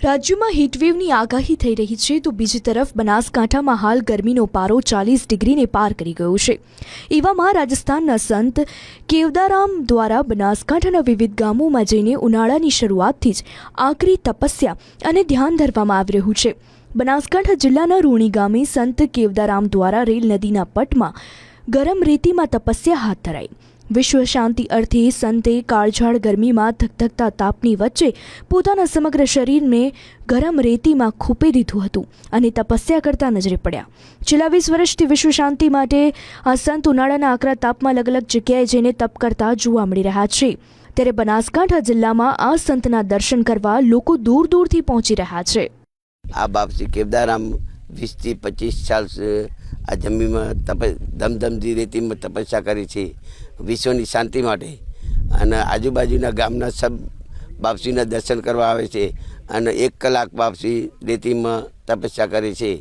રાજ્યમાં હીટવેવની આગાહી થઈ રહી છે તો બીજી તરફ બનાસકાંઠામાં હાલ ગરમીનો પારો 40 ડિગ્રીને પાર કરી ગયો છે। એવામાં રાજસ્થાનના સંત કેવદારામ દ્વારા બનાસકાંઠાના વિવિધ ગામોમાં જઈને ઉનાળાની શરૂઆતથી જ આકરી તપસ્યા અને ધ્યાન ધરવામાં આવી રહ્યું છે। બનાસકાંઠા જિલ્લાના રૂણી ગામે સંત કેવદારામ દ્વારા રેલ નદીના પટમાં ગરમ રેતીમાં તપસ્યા હાથ ધરાઈ। વિશ્વ શાંતિ અર્થે સંતે કાળઝાળ ગરમીમાં ધગધગતા તાપની વચ્ચે પોતાના સમગ્ર શરીરને ગરમ રેતીમાં ખૂંપી દીધું હતું અને તપસ્યા કરતા નજરે પડ્યા। છેલ્લા 20 વર્ષથી વિશ્વ શાંતિ માટે આ સંત ઉનાળાના આકરા તાપમાં અલગ અલગ જગ્યાએ જઈને તપ કરતા જોવા મળી રહ્યા છે। ત્યારે બનાસકાંઠા જિલ્લામાં આ સંતના દર્શન કરવા લોકો દૂર દૂરથી પહોંચી રહ્યા છે। આ બાપ શ્રી કેવદારામ 20 થી 25 સાલ આ જમીનમાં ધમધમતી રેતીમાં તપસ્યા કરી છે વિશ્વની શાંતિ માટે અને આજુબાજુના ગામના સબ બાપશ્રીના દર્શન કરવા આવે છે અને 1 કલાક બાપશ્રી રેતીમાં તપસ્યા કરે છે।